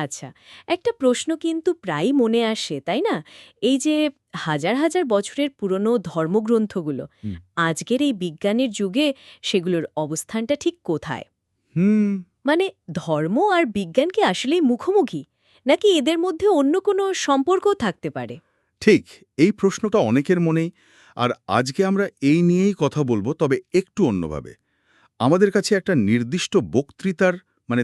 আচ্ছা, একটা প্রশ্ন কিন্তু প্রায়ই মনে আসে, তাই না? এই যে হাজার হাজার বছরের পুরনো ধর্মগ্রন্থগুলো, হুম আজকের এই বিজ্ঞানের যুগে সেগুলোর অবস্থানটা ঠিক কোথায়? হুম মানে ধর্ম আর বিজ্ঞান কি আসলেই মুখোমুখি? নাকি এদের মধ্যে অন্য কোনো সম্পর্কও থাকতে পারে? ঠিক, এই প্রশ্নটা অনেকের মনেই। আর আজকে আমরা এই নিয়েই কথা বলবো, তবে একটু অন্যভাবে। আমাদের কাছে একটা নির্দিষ্ট বক্তৃতার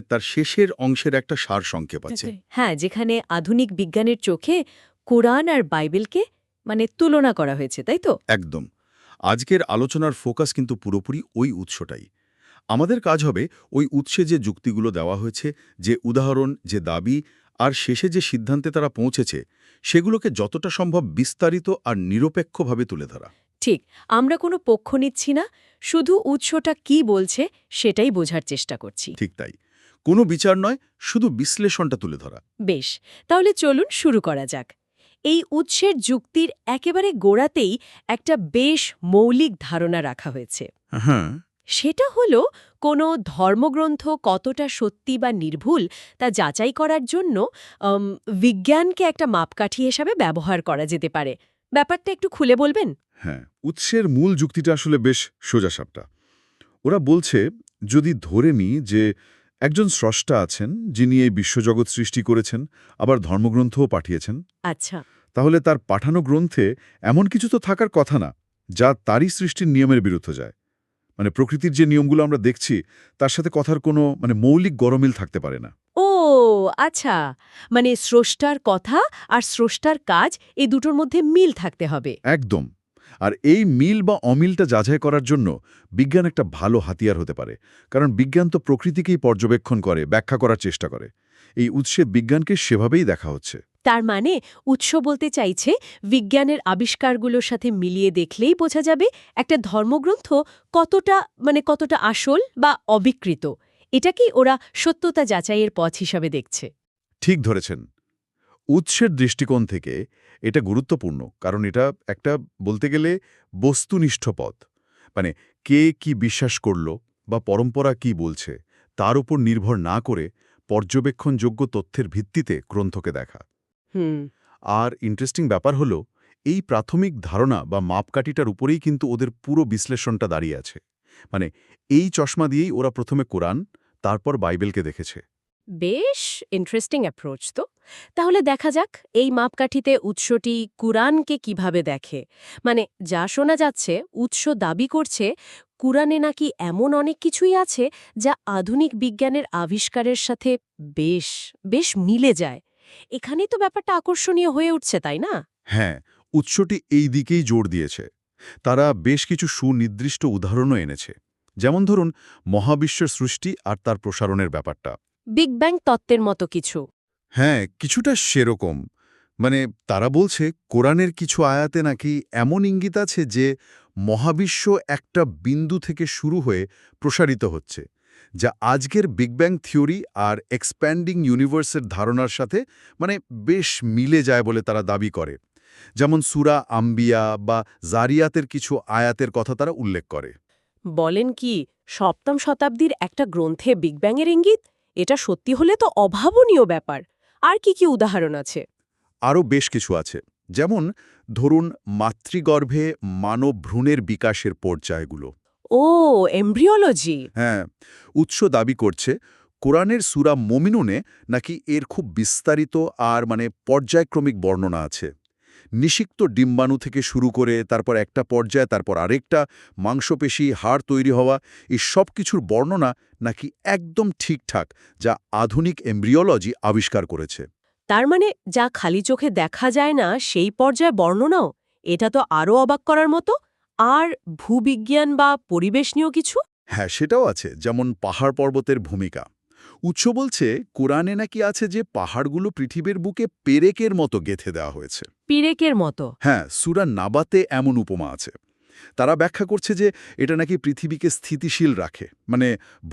তার শেষের অংশের একটা সারসংক্ষেপ আছে। হ্যাঁ, যেখানে আধুনিক বিজ্ঞানের চোখে কোরআন আর বাইবেলকে তুলনা করা হয়েছে, তাই তো? একদম। আজকের আলোচনার ফোকাস কিন্তু পুরোপুরি ওই উৎসটাই। আমাদের কাজ হবে ওই উৎসে যে যুক্তিগুলো দেওয়া হয়েছে, যে উদাহরণ, যে দাবি, আর শেষে যে সিদ্ধান্তে তারা পৌঁছেছে, সেগুলোকে যতটা সম্ভব বিস্তারিত আর নিরপেক্ষভাবে তুলে ধরা। ঠিক, আমরা কোনো পক্ষ নিচ্ছি না, শুধু উৎসটা কি বলছে সেটাই বোঝার চেষ্টা করছি। ঠিক তাই। কোনো বিচার নয়, শুধু বিশ্লেষণটা তুলে ধরা। বেশ, তাহলে চলুন শুরু করা যাক। এই উৎসের যুক্তির একেবারে গোড়াতেই একটা বেশ মৌলিক ধারণা রাখা হয়েছে। হ্যাঁ। সেটা হলো কোনো ধর্মগ্রন্থ কতটা সত্যি বা নির্ভুল তা যাচাই করার জন্য আম, বিজ্ঞানকে একটা মাপকাঠি হিসাবে ব্যবহার করা যেতে পারে। ব্যাপারটা একটু খুলে বলবেন? হ্যাঁ, উৎসের মূল যুক্তিটা আসলে বেশ সোজাসাপটা। ওরা বলছে, যদি ধরে নিই যে একজন স্রষ্টা আছেন যিনি এই বিশ্বজগৎ সৃষ্টি করেছেন, আবার ধর্মগ্রন্থও পাঠিয়েছেন, আচ্ছা। তাহলে তার পাঠানো গ্রন্থে এমন কিছু তো থাকার কথা না যা তারই সৃষ্টির নিয়মের বিরুদ্ধে যায়। প্রকৃতির যে নিয়মগুলো আমরা দেখছি তার সাথে কথার কোনো মৌলিক গরমিল থাকতে পারে না। ও আচ্ছা, স্রষ্টার কথা আর স্রষ্টার কাজ এই দুটোর মধ্যে মিল থাকতে হবে। একদম। আর এই মিল বা অমিলটা যাচাই করার জন্য বিজ্ঞান একটা ভালো হাতিয়ার হতে পারে। কারণ বিজ্ঞান তো প্রকৃতিকেই পর্যবেক্ষণ করে, ব্যাখ্যা করার চেষ্টা করে। এই উৎসে বিজ্ঞানকে সেভাবেই দেখা হচ্ছে। তার উৎস বলতে চাইছে বিজ্ঞানের আবিষ্কারগুলোর সাথে মিলিয়ে দেখলেই বোঝা যাবে একটা ধর্মগ্রন্থ কতটা কতটা আসল বা অবিকৃত। এটা কি ওরা সত্যতা যাচাইয়ের পথ হিসাবে দেখছে? ঠিক ধরেছেন। উৎসের দৃষ্টিকোণ থেকে এটা গুরুত্বপূর্ণ, কারণ এটা একটা, বলতে গেলে, বস্তুনিষ্ঠ পথ। মানে কে কি বিশ্বাস করল বা পরম্পরা কি বলছে তার উপর নির্ভর না করে পর্যবেক্ষণযোগ্য তথ্যের ভিত্তিতে গ্রন্থকে দেখা। হুম। আর ইন্টারেস্টিং ব্যাপার হলো, এই প্রাথমিক ধারণা বা মাপকাঠিটার উপরেই কিন্তু ওদের পুরো বিশ্লেষণটা দাঁড়িয়ে আছে। মানে এই চশমা দিয়েই ওরা প্রথমে কোরআন, তারপর বাইবেলকে দেখেছে। বেশ ইন্টারেস্টিং অ্যাপ্রোচ তো। তাহলে দেখা যাক এই মাপকাঠিতে উৎসটি কুরআনকে কিভাবে দেখে। যা শোনা যাচ্ছে, উৎস দাবি করছে কুরআনে নাকি এমন অনেক কিছুই আছে যা আধুনিক বিজ্ঞানের আবিষ্কারের সাথে বেশ বেশ মিলে যায়। এখানেই তো ব্যাপারটা আকর্ষণীয় হয়ে উঠছে, তাই না? হ্যাঁ, উৎসটি এই দিকেই জোর দিয়েছে। তারা বেশ কিছু সুনির্দিষ্ট উদাহরণও এনেছে। যেমন ধরুন, মহাবিশ্বের সৃষ্টি আর তার প্রসারণের ব্যাপারটা। বিগ ব্যাং তত্ত্বের মতো কিছু। হ্যাঁ, কিছুটা সেরকম। তারা বলছে কোরআনের কিছু আয়াতে নাকি এমন ইঙ্গিত আছে যে মহাবিশ্ব একটা বিন্দু থেকে শুরু হয়ে প্রসারিত হচ্ছে, যা আজকের বিগ ব্যাং থিওরি আর এক্সপ্যান্ডিং ইউনিভার্সের ধারণার সাথে বেশ মিলে যায় বলে তারা দাবি করে। যেমন সূরা আম্বিয়া বা জারিয়াতের কিছু আয়াতের কথা তারা উল্লেখ করে। বলেন কি, সপ্তম শতাব্দীর একটা গ্রন্থে বিগ ব্যাংয়ের ইঙ্গিত? এটা সত্যি হলে তো অভাবনীয় ব্যাপার। আর কি কি উদাহরণ আছে? আরও বেশ কিছু আছে। যেমন ধরুন, মাতৃগর্ভে মানব ভ্রূণের বিকাশের পর্যায়গুলো। ও, এমব্রিওলজি। হ্যাঁ, উৎস দাবি করছে কোরআনের সূরা মুমিনুনে নাকি এর খুব বিস্তারিত আর পর্যায়ক্রমিক বর্ণনা আছে। নিষিক্ত ডিম্বাণু থেকে শুরু করে তারপর একটা পর্যায়, তারপর আরেকটা, মাংসপেশি, হাড় তৈরি হওয়া, এই সব কিছুর বর্ণনা নাকি একদম ঠিকঠাক, যা আধুনিক এমব্রিওলজি আবিষ্কার করেছে। তার যা খালি চোখে দেখা যায় না সেই পর্যায়ে বর্ণনাও? এটা তো আরও অবাক করার মতো। আর ভূবিজ্ঞান বা পরিবেশ নিয়েও কিছু? হ্যাঁ, সেটাও আছে। যেমন পাহাড় পর্বতের ভূমিকা। উৎস বলছে কোরআনে নাকি আছে যে পাহাড়গুলো পৃথিবীর বুকে পেরেকের মতো গেঁথে দেওয়া হয়েছে। পিরেকের মতো? হ্যাঁ, সূরা নাবাতে এমন উপমা আছে। তারা ব্যাখ্যা করছে যে এটা নাকি পৃথিবীকে স্থিতিশীল রাখে,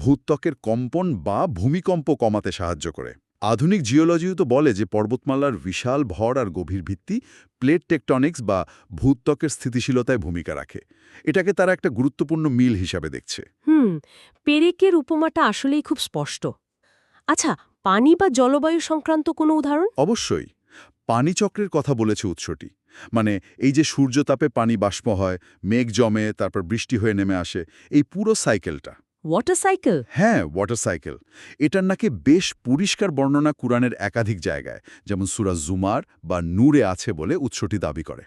ভূত্বকের কম্পন বা ভূমিকম্প কমাতে সাহায্য করে। আধুনিক জিওলজিও তো বলে যে পর্বতমালার বিশাল ভর আর গভীর ভিত্তি প্লেট টেকটনিক্স বা ভূত্বকের স্থিতিশীলতায় ভূমিকা রাখে। এটাকে তারা একটা গুরুত্বপূর্ণ মিল হিসাবে দেখছে। পেরেকের উপমাটা আসলেই খুব স্পষ্ট। আচ্ছা, পানি বা জলবায়ু সংক্রান্ত কোনো উদাহরণ? অবশ্যই পানিচক্রের কথা বলেছে উৎসটি। মানে এই যে সূর্যতাপে পানি বাষ্প হয়, মেঘ জমে, তারপর বৃষ্টি হয়ে নেমে আসে, এই পুরো সাইকেলটা। Water cycle? হ্যাঁ, ওয়াটার সাইকেল। এটার নাকি বেশ পরিষ্কার বর্ণনা কুরআনের একাধিক জায়গায়, যেমন সূরা জুমার বা নূরে আছে বলে উৎসটি দাবি করে।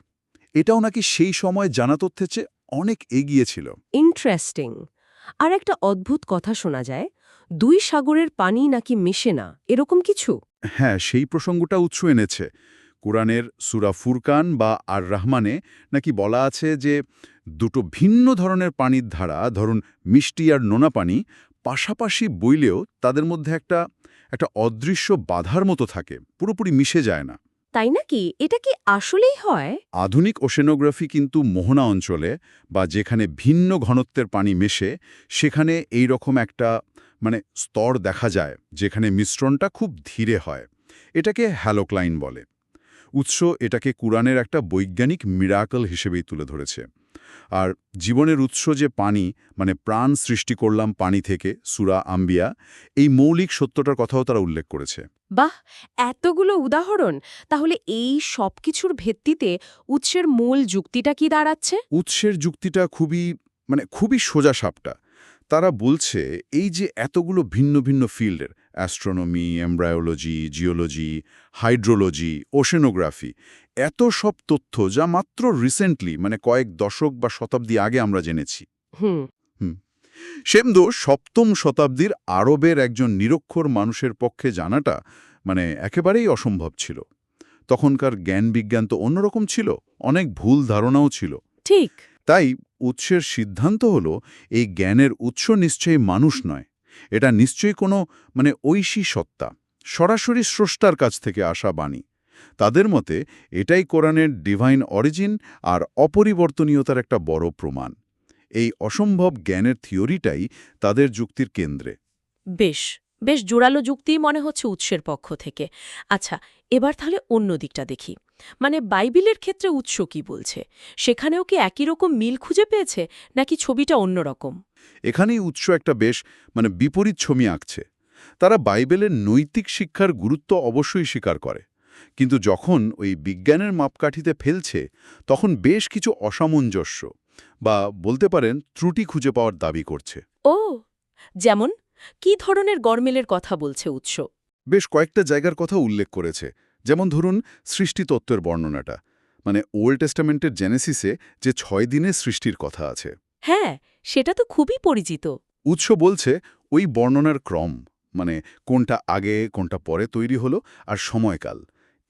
এটাও নাকি সেই সময় জানা তথ্যের চেয়ে অনেক এগিয়ে ছিল। ইন্টারেস্টিং। আর একটা অদ্ভুত কথা শোনা যায়, 2 সাগরের পানি নাকি মেশে না, এরকম কিছু? হ্যাঁ, সেই প্রসঙ্গটা উৎস এনেছে। কুরআনের সূরা ফুরকান বা আর রহমানে নাকি বলা আছে যে দুটো ভিন্ন ধরনের পানির ধারা, ধরুন মিষ্টি আর নোনা পানি, পাশাপাশি বইলেও তাদের মধ্যে একটা অদৃশ্য বাধার মতো থাকে, পুরোপুরি মিশে যায় না। তাই নাকি? এটা কি আসলেই হয়? আধুনিক ওশেনোগ্রাফি কিন্তু মোহনা অঞ্চলে বা যেখানে ভিন্ন ঘনত্বের পানি মেশে, সেখানে এই রকম একটা স্তর দেখা যায়, যেখানে মিশ্রণটা খুব ধীরে হয়। এটাকে হ্যালোক্লাইন বলে। উৎস এটাকে কুরআনের একটা বৈজ্ঞানিক মিরাকল হিসেবেই তুলে ধরেছে। আর জীবনের উৎস যে পানি, প্রাণ সৃষ্টি করলাম পানি থেকে, সূরা আম্বিয়া, এই মৌলিক সত্যটার কথাও তারা উল্লেখ করেছে। বাহ, এতগুলো উদাহরণ! তাহলে এই সবকিছুর ভিত্তিতে উৎসের মূল যুক্তিটা কি দাঁড়াচ্ছে? উৎসের যুক্তিটা খুবই সোজা সাপটা। তারা বলছে এই যে এতগুলো ভিন্ন ভিন্ন ফিল্ডের, astronomy, embryology, geology, hydrology, oceanography, এত সব তথ্য যা মাত্র রিসেন্টলি কয়েক দশক বা শতাব্দী আগে আমরা জেনেছি। হুম। সেমদো ৭ম শতাব্দীর আরবের একজন নিরক্ষর মানুষের পক্ষে জানাটা একেবারেই অসম্ভব ছিল। তখনকার জ্ঞান বিজ্ঞান তো অন্যরকম ছিল, অনেক ভুল ধারণাও ছিল। ঠিক। তাই উৎসের সিদ্ধান্ত হলো এই জ্ঞানের উৎস নিশ্চয়ই মানুষ নয়, এটা নিশ্চয়ই কোনো ঐশী সত্তা, সরাসরি স্রষ্টার কাছ থেকে আসা বাণী। তাদের মতে এটাই কোরআনের ডিভাইন অরিজিন আর অপরিবর্তনীয়তার একটা বড় প্রমাণ। এই অসম্ভব জ্ঞানের থিওরিটাই তাদের যুক্তির কেন্দ্রে। বেশ বেশ জোরালো যুক্তিই মনে হচ্ছে উৎসের পক্ষ থেকে। আচ্ছা, এবার তাহলে অন্য দিকটা দেখি। বাইবেলের ক্ষেত্রে উৎস কি বলছে? সেখানেও কি একই রকম মিল খুঁজে পেয়েছে, নাকি ছবিটা অন্যরকম? এখানেই উৎস একটা বেশ বিপরীত ছবি আঁকছে। তারা বাইবেলের নৈতিক শিক্ষার গুরুত্ব অবশ্যই স্বীকার করে, কিন্তু যখন ওই বিজ্ঞানের মাপকাঠিতে ফেলছে, তখন বেশ কিছু অসামঞ্জস্য বা বলতে পারেন ত্রুটি খুঁজে পাওয়ার দাবি করছে। ও, যেমন কি ধরনের গরমিলের কথা বলছে উৎস? বেশ কয়েকটা জায়গার কথা উল্লেখ করেছে। যেমন ধরুন সৃষ্টিতত্ত্বের বর্ণনাটা, ওল্ড টেস্টামেন্টের জেনেসিসে যে 6 দিনের সৃষ্টির কথা আছে। হ্যাঁ, সেটা তো খুবই পরিচিত। উৎস বলছে ওই বর্ণনার ক্রম, কোনটা আগে কোনটা পরে তৈরি হলো, আর সময়কাল,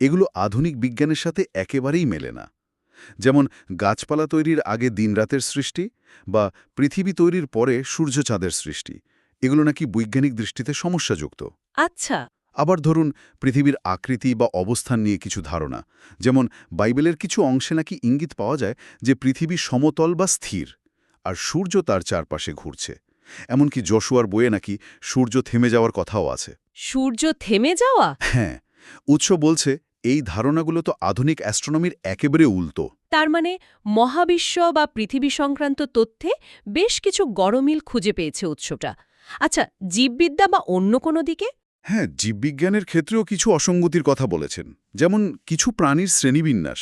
এগুলো আধুনিক বিজ্ঞানের সাথে একেবারেই মেলে না। যেমন গাছপালা তৈরির আগে দিনরাতের সৃষ্টি বা পৃথিবী তৈরির পরে সূর্যচাঁদের সৃষ্টি, এগুলো নাকি বৈজ্ঞানিক দৃষ্টিতে সমস্যাযুক্ত। আচ্ছা। আবার ধরুন পৃথিবীর আকৃতি বা অবস্থান নিয়ে কিছু ধারণা, যেমন বাইবেলের কিছু অংশে নাকি ইঙ্গিত পাওয়া যায় যে পৃথিবী সমতল বা স্থির, আর সূর্য তার চারপাশে ঘুরছে। এমনকি যশোয়ার বইয়ে নাকি সূর্য থেমে যাওয়ার কথাও আছে। সূর্য থেমে যাওয়া? হ্যাঁ, উৎস বলছে এই ধারণাগুলো তো আধুনিক অ্যাস্ট্রোনমির একেবারে উল্টো। তার মহাবিশ্ব বা পৃথিবী সংক্রান্ত তথ্যে বেশ কিছু গরমিল খুঁজে পেয়েছে উৎসটা। আচ্ছা, জীববিদ্যা বা অন্য কোনো দিকে? হ্যাঁ, জীববিজ্ঞানের ক্ষেত্রেও কিছু অসঙ্গতির কথা বলেছেন। যেমন কিছু প্রাণীর শ্রেণীবিন্যাস,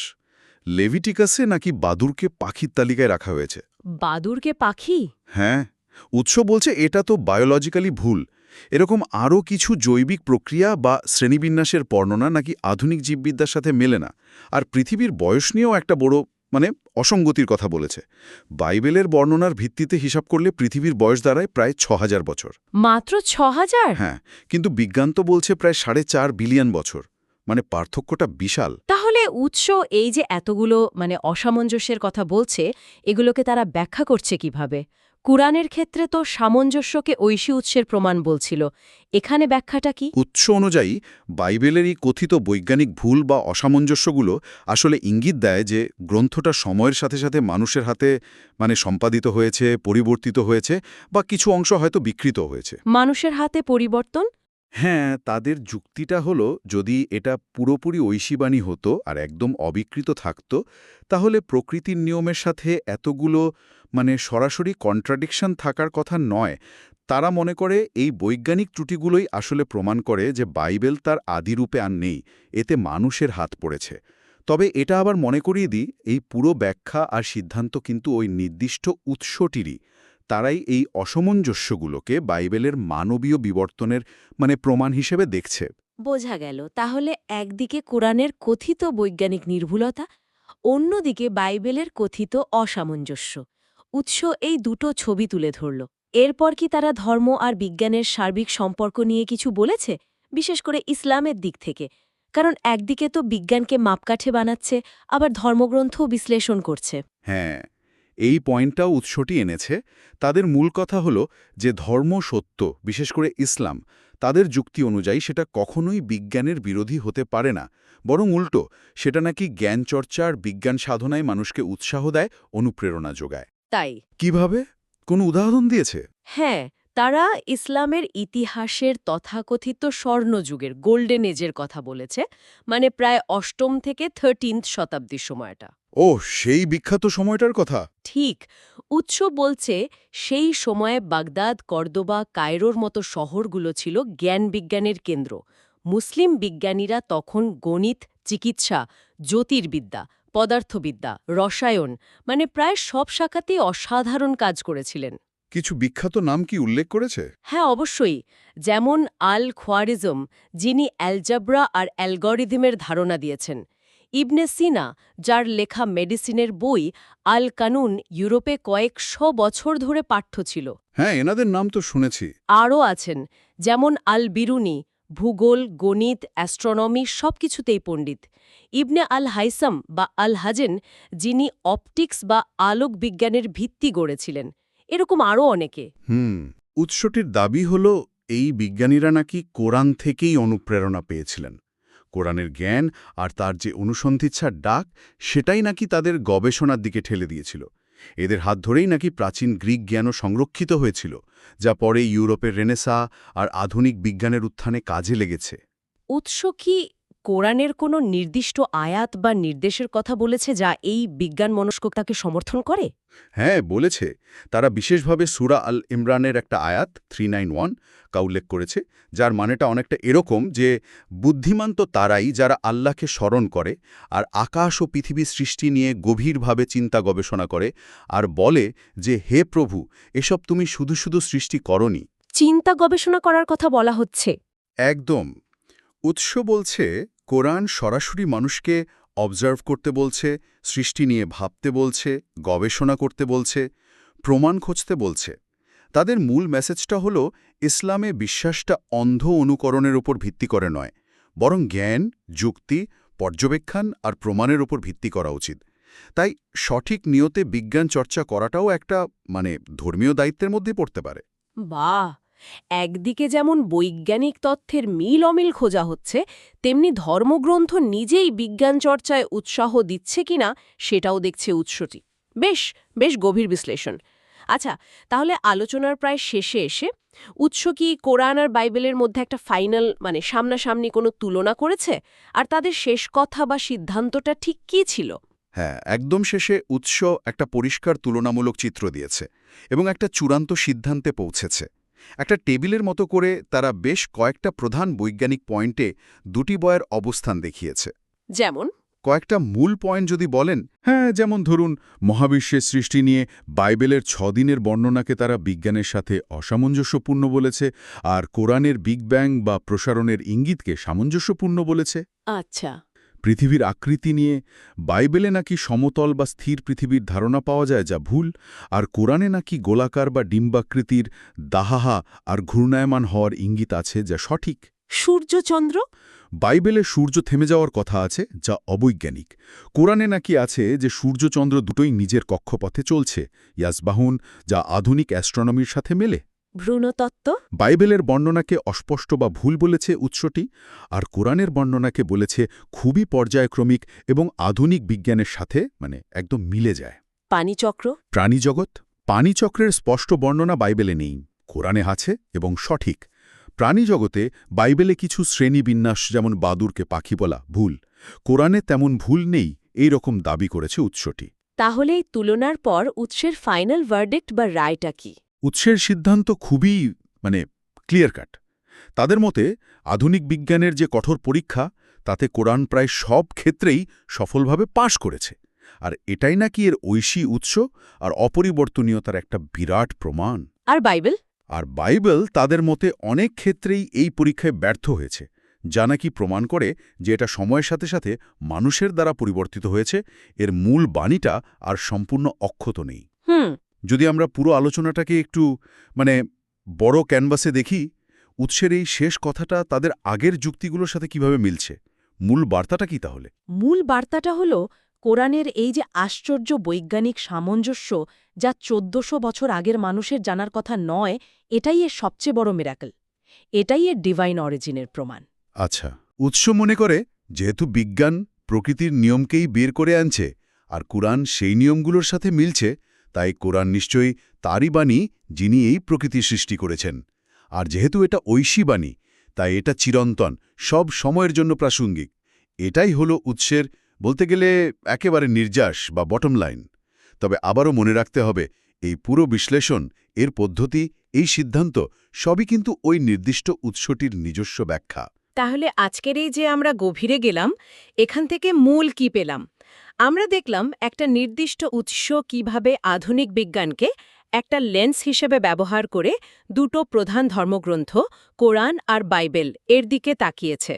লেভিটিকাসে নাকি বাদুরকে পাখির তালিকায় রাখা হয়েছে। বাদুরকে পাখি? হ্যাঁ, উৎস বলছে এটা তো বায়োলজিক্যালি ভুল। এরকম আরও কিছু জৈবিক প্রক্রিয়া বা শ্রেণীবিন্যাসের বর্ণনা নাকি আধুনিক জীববিদ্যার সাথে মেলে না। আর পৃথিবীর বয়স নিয়েও একটা বড় অসঙ্গতির কথা বলেছে। বাইবেলের বর্ণনার ভিত্তিতে হিসাব করলে পৃথিবীর বয়স দাঁড়ায় প্রায় ৬,০০০ বছর। মাত্র ৬,০০০? হ্যাঁ, কিন্তু বিজ্ঞান তো বলছে প্রায় ৪.৫ বিলিয়ন বছর। পার্থক্যটা বিশাল। তাহলে উৎস এই যে এতগুলো অসামঞ্জস্যের কথা বলছে, এগুলোকে তারা ব্যাখ্যা করছে কিভাবে? কুরআনের ক্ষেত্রে তো সামঞ্জস্যকে ঐশী উৎসের প্রমাণ বলছিল, এখানে ব্যাখ্যাটা কি? উৎস অনুযায়ী বাইবেলের এই কথিত বৈজ্ঞানিক ভুল বা অসামঞ্জস্যগুলো আসলে ইঙ্গিত দেয় যে গ্রন্থটা সময়ের সাথে সাথে মানুষের হাতে সম্পাদিত হয়েছে, পরিবর্তিত হয়েছে, বা কিছু অংশ হয়তো বিকৃত হয়েছে। মানুষের হাতে পরিবর্তন? হ্যাঁ, তাদের যুক্তিটা হলো যদি এটা পুরোপুরি ঐশীবাণী হতো আর একদম অবিকৃত থাকত, তাহলে প্রকৃতির নিয়মের সাথে এতগুলো সরাসরি কন্ট্রাডিকশন থাকার কথা নয়। তারা মনে করে এই বৈজ্ঞানিক ত্রুটিগুলোই আসলে প্রমাণ করে যে বাইবেল তার আদিরূপে আর নেই, এতে মানুষের হাত পড়েছে। তবে এটা আবার মনে করিয়ে দিই, এই পুরো ব্যাখ্যা আর সিদ্ধান্ত কিন্তু ওই নির্দিষ্ট উৎসটিরই। তারাই এই অসামঞ্জস্যগুলোকে বাইবেলের মানবীয় বিবর্তনের প্রমাণ হিসেবে দেখছে। বোঝা গেল। তাহলে একদিকে কোরআনের কথিত বৈজ্ঞানিক নির্ভুলতা, অন্যদিকে বাইবেলের কথিত অসামঞ্জস্য। উৎস এই দুটো ছবি তুলে ধরল। এরপর কি তারা ধর্ম আর বিজ্ঞানের সার্বিক সম্পর্ক নিয়ে কিছু বলেছে, বিশেষ করে ইসলামের দিক থেকে? কারণ একদিকে তো বিজ্ঞানকে মাপকাঠে বানাচ্ছে, আবার ধর্মগ্রন্থও বিশ্লেষণ করছে। হ্যাঁ, এই পয়েন্টটাও উৎসটি এনেছে। তাদের মূল কথা হলো যে ধর্ম সত্য, বিশেষ করে ইসলাম, তাদের যুক্তি অনুযায়ী সেটা কখনোই বিজ্ঞানের বিরোধী হতে পারে না, বরং উল্টো, সেটা নাকি জ্ঞান চর্চা আর বিজ্ঞান সাধনায় মানুষকে উৎসাহ দেয়, অনুপ্রেরণা যোগায়। তাই কিভাবে? কোনো উদাহরণ দিয়েছে? হ্যাঁ, তারা ইসলামের ইতিহাসের তথাকথিত স্বর্ণযুগের গোল্ডেন এজের কথা বলেছে, মানে প্রায় ৮ম থেকে 13th শতাব্দীর সময়টা। ও, সেই বিখ্যাত সময়টার কথা। ঠিক। উৎস বলছে সেই সময়ে বাগদাদ, কর্দোবা, কায়রোর মতো শহরগুলো ছিল জ্ঞান বিজ্ঞানের কেন্দ্র। মুসলিম বিজ্ঞানীরা তখন গণিত, চিকিৎসা, জ্যোতির্বিদ্যা, পদার্থবিদ্যা, রসায়ন, মানে প্রায় সব শাখাতেই অসাধারণ কাজ করেছিলেন। কিছু বিখ্যাত নাম কি উল্লেখ করেছে? হ্যাঁ, অবশ্যই। যেমন আল খোয়ারিজম, যিনি অ্যালজাব্রা আর অ্যালগরিদমের ধারণা দিয়েছেন। ইবনে সিনা, যার লেখা মেডিসিনের বই আল কানুন ইউরোপে কয়েকশো বছর ধরে পাঠ্য ছিল। হ্যাঁ, এনাদের নাম তো শুনেছি। আরও আছেন, যেমন আল বিরুনি, ভূগোল, গণিত, অ্যাস্ট্রোনমি সবকিছুতেই পণ্ডিত। ইবনে আল হাইসাম বা আল হাজেন, যিনি অপটিক্স বা আলোক বিজ্ঞানের ভিত্তি গড়েছিলেন। এরকম আরও অনেকে। উৎসটির দাবি হল এই বিজ্ঞানীরা নাকি কোরআন থেকেই অনুপ্রেরণা পেয়েছিলেন। কোরআনের জ্ঞান আর তার যে অনুসন্ধিৎসার ডাক, সেটাই নাকি তাদের গবেষণার দিকে ঠেলে দিয়েছিল। এদের হাত ধরেই নাকি প্রাচীন গ্রিক জ্ঞানও সংরক্ষিত হয়েছিল, যা পরে ইউরোপের রেনেসা আর আধুনিক বিজ্ঞানের উত্থানে কাজে লেগেছে। উৎস কি কোরআনের কোনো নির্দিষ্ট আয়াত বা নির্দেশের কথা বলেছে যা এই বিজ্ঞান মনস্কতাকে সমর্থন করে? হ্যাঁ, বলেছে। তারা বিশেষভাবে সূরা আল ইমরানের একটা আয়াত 391 কা উল্লেখ করেছে, যার মানেটা অনেকটা এরকম যে বুদ্ধিমান তো তারাই যারা আল্লাহকে স্মরণ করে আর আকাশ ও পৃথিবী সৃষ্টি নিয়ে গভীরভাবে চিন্তা গবেষণা করে আর বলে যে হে প্রভু, এসব তুমি শুধু শুধু সৃষ্টি করনি। চিন্তা গবেষণা করার কথা বলা হচ্ছে। একদম। উৎস বলছে কোরআন সরাসরি মানুষকে অবজার্ভ করতে বলছে, সৃষ্টি নিয়ে ভাবতে বলছে, গবেষণা করতে বলছে, প্রমাণ খুঁজতে বলছে। তাদের মূল মেসেজটা হলো ইসলামে বিশ্বাসটা অন্ধ অনুকরণের উপর ভিত্তি করে নয়, বরং জ্ঞান, যুক্তি, পর্যবেক্ষণ আর প্রমাণের উপর ভিত্তি করা উচিত। তাই সঠিক নিয়তে বিজ্ঞান চর্চা করাটাও একটা ধর্মীয় দায়িত্বের মধ্যে পড়তে পারে। বাহ! একদিকে যেমন বৈজ্ঞানিক তথ্যের মিল অমিল খোঁজা হচ্ছে, তেমনি ধর্মগ্রন্থ নিজেই বিজ্ঞান চর্চায় উৎসাহ দিচ্ছে কিনা সেটাও দেখছে উৎসটি। বেশ বেশ গভীর বিশ্লেষণ। আচ্ছা, তাহলে আলোচনার প্রায় শেষে এসে উৎস কি কোরআন আর বাইবেলের মধ্যে একটা ফাইনাল সামনাসামনি কোনো তুলনা করেছে? আর তাদের শেষ কথা বা সিদ্ধান্তটা ঠিক কী ছিল? হ্যাঁ, একদম শেষে উৎস একটা পরিষ্কার তুলনামূলক চিত্র দিয়েছে এবং একটা চূড়ান্ত সিদ্ধান্তে পৌঁছেছে। একটা টেবিলের মতো করে তারা বেশ কয়েকটা প্রধান বৈজ্ঞানিক পয়েন্টে দুটি বয়ের অবস্থান দেখিয়েছে। যেমন কয়েকটা মূল পয়েন্ট যদি বলেন, হ্যাঁ, যেমন ধরুন মহাবিশ্বের সৃষ্টি নিয়ে বাইবেলের 6 দিনের বর্ণনাকে তারা বিজ্ঞানের সাথে অসামঞ্জস্যপূর্ণ বলেছে, আর কোরআনের বিগ ব্যাং বা প্রসারণের ইঙ্গিতকে সামঞ্জস্যপূর্ণ বলেছে। আচ্ছা, পৃথিবীর আকৃতি নিয়ে বাইবেলে নাকি সমতল বা স্থির পৃথিবীর ধারণা পাওয়া যায়, যা ভুল, আর কোরআনে নাকি গোলাকার বা ডিম্বাকৃতির দাহাহা আর ঘূর্ণায়মান হওয়ার ইঙ্গিত আছে, যা সঠিক। সূর্যচন্দ্র? বাইবেলে সূর্য থেমে যাওয়ার কথা আছে, যা অবৈজ্ঞানিক। কোরআনে নাকি আছে যে সূর্যচন্দ্র দুটোই নিজের কক্ষপথে চলছে, ইয়াসবাহুন, যা আধুনিক অ্যাস্ট্রোনমির সাথে মেলে। ভ্রূণতত্ত্ব? বাইবেলের বর্ণনাকে অস্পষ্ট বা ভুল বলেছে উৎসটি, আর কোরআনের বর্ণনাকে বলেছে খুবই পর্যায়ক্রমিক এবং আধুনিক বিজ্ঞানের সাথে একদম মিলে যায়। পানিচক্র? প্রাণীজগৎ? পানিচক্রের স্পষ্ট বর্ণনা বাইবেলে নেই, কোরআনে আছে এবং সঠিক। প্রাণীজগতে বাইবেলে কিছু শ্রেণীবিন্যাস, যেমন বাদুরকে পাখি বলা, ভুল। কোরআনে তেমন ভুল নেই, এই রকম দাবি করেছে উৎসটি। তাহলে এই তুলনার পর উৎসের ফাইনাল ভার্ডিক্ট বা রায়টা কি? উৎসের সিদ্ধান্ত খুবই মানে ক্লিয়ার কাট। তাদের মতে আধুনিক বিজ্ঞানের যে কঠোর পরীক্ষা, তাতে কোরআন প্রায় সব ক্ষেত্রেই সফলভাবে পাশ করেছে। আর এটাই নাকি এর ঐশী উৎস আর অপরিবর্তনীয়তার একটা বিরাট প্রমাণ। আর বাইবেল? আর বাইবেল তাদের মতে অনেক ক্ষেত্রেই এই পরীক্ষায় ব্যর্থ হয়েছে, যা নাকি প্রমাণ করে যে এটা সময়ের সাথে সাথে মানুষের দ্বারা পরিবর্তিত হয়েছে, এর মূল বাণীটা আর সম্পূর্ণ অক্ষত নেই। যদি আমরা পুরো আলোচনাটাকে একটু বড় ক্যানভাসে দেখি, উৎসের এই শেষ কথাটা তাদের আগের যুক্তিগুলোর সাথে কিভাবে মিলছে, মূল বার্তাটা কি তাহলে? মূল বার্তাটা হল কোরআনের এই যে আশ্চর্য বৈজ্ঞানিক সামঞ্জস্য, যা ১৪০০ বছর আগের মানুষের জানার কথা নয়, এটাই এর সবচেয়ে বড় মিরাকল। এটাই এর ডিভাইন অরিজিনের প্রমাণ। আচ্ছা, উৎস মনে করে যেহেতু বিজ্ঞান প্রকৃতির নিয়মকেই বের করে আনছে আর কুরআন সেই নিয়মগুলোর সাথে মিলছে, তাই কোরআন নিশ্চয়ই তারই বাণী, যিনি এই প্রকৃতি সৃষ্টি করেছেন। আর যেহেতু এটা ঐশী বাণী, তাই এটা চিরন্তন, সব সময়ের জন্য প্রাসঙ্গিক। এটাই হলো উৎসের, বলতে গেলে একেবারে নির্যাস বা বটম লাইন। তবে আবারও মনে রাখতে হবে, এই পুরো বিশ্লেষণ, এর পদ্ধতি, এই সিদ্ধান্ত সবই কিন্তু ওই নির্দিষ্ট উৎসটির নিজস্ব ব্যাখ্যা। তাহলে আজকের এই যে আমরা গভীরে গেলাম, এখান থেকে মূল কি পেলাম? আমরা দেখলাম একটা নির্দিষ্ট উৎস কিভাবে আধুনিক বিজ্ঞানকে একটা লেন্স হিসেবে ব্যবহার করে দুটো প্রধান ধর্মগ্রন্থ, কোরআন আর বাইবেল, এর দিকে তাকিয়েছে।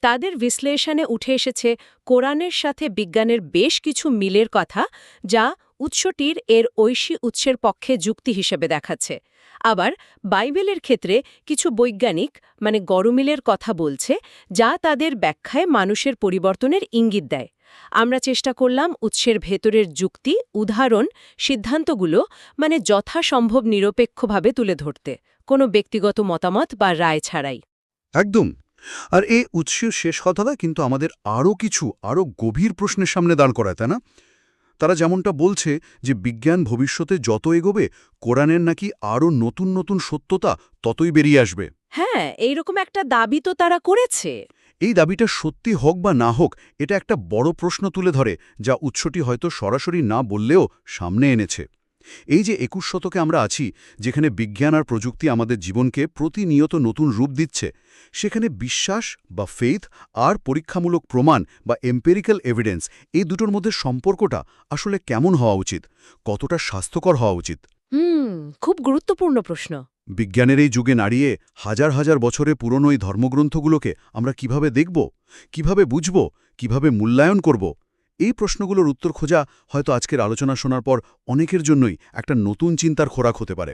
তাদের বিশ্লেষণে উঠে এসেছে কোরআনের সাথে বিজ্ঞানের বেশ কিছু মিলের কথা, যা উৎসটির এর ঐশী উৎসের পক্ষে যুক্তি হিসেবে দেখাচ্ছে। আবার বাইবেলের ক্ষেত্রে কিছু বৈজ্ঞানিক গরমিলের কথা বলছে, যা তাদের ব্যাখ্যায় মানুষের পরিবর্তনের ইঙ্গিত দেয়। আমরা চেষ্টা করলাম উৎসের ভেতরের যুক্তি, উদাহরণ, সিদ্ধান্তগুলো যথাসম্ভব নিরপেক্ষভাবে তুলে ধরতে, কোনো ব্যক্তিগত মতামত বা রায় ছাড়াই। একদম। আর এই উৎসের শেষ কথাটা কিন্তু আমাদের আরও গভীর প্রশ্নের সামনে দাঁড় করায়, তাই না? তারা যেমনটা বলছে যে বিজ্ঞান ভবিষ্যতে যত এগোবে, কোরআনের নাকি আরও নতুন নতুন সত্যতা ততই বেরিয়ে আসবে। হ্যাঁ, এইরকম একটা দাবি তো তারা করেছে। এই দাবিটা সত্যি হোক বা না হোক, এটা একটা বড় প্রশ্ন তুলে ধরে, যা উৎসটি হয়তো সরাসরি না বললেও সামনে এনেছে। এই যে ২১ শতকে আমরা আছি, যেখানে বিজ্ঞান আর প্রযুক্তি আমাদের জীবনকে প্রতিনিয়ত নতুন রূপ দিচ্ছে, সেখানে বিশ্বাস বা ফেইথ আর পরীক্ষামূলক প্রমাণ বা এম্পেরিক্যাল এভিডেন্স, এই দুটোর মধ্যে সম্পর্কটা আসলে কেমন হওয়া উচিত, কতটা স্বাস্থ্যকর হওয়া উচিত? খুব গুরুত্বপূর্ণ প্রশ্ন। বিজ্ঞানের এই যুগে দাঁড়িয়ে হাজার হাজার বছরের পুরনো এই ধর্মগ্রন্থগুলোকে আমরা কিভাবে দেখব, কিভাবে বুঝব, কিভাবে মূল্যায়ন করব? এই প্রশ্নগুলোর উত্তর খোঁজা হয়তো আজকের আলোচনা শোনার পর অনেকের জন্যই একটা নতুন চিন্তার খোরাক হতে পারে।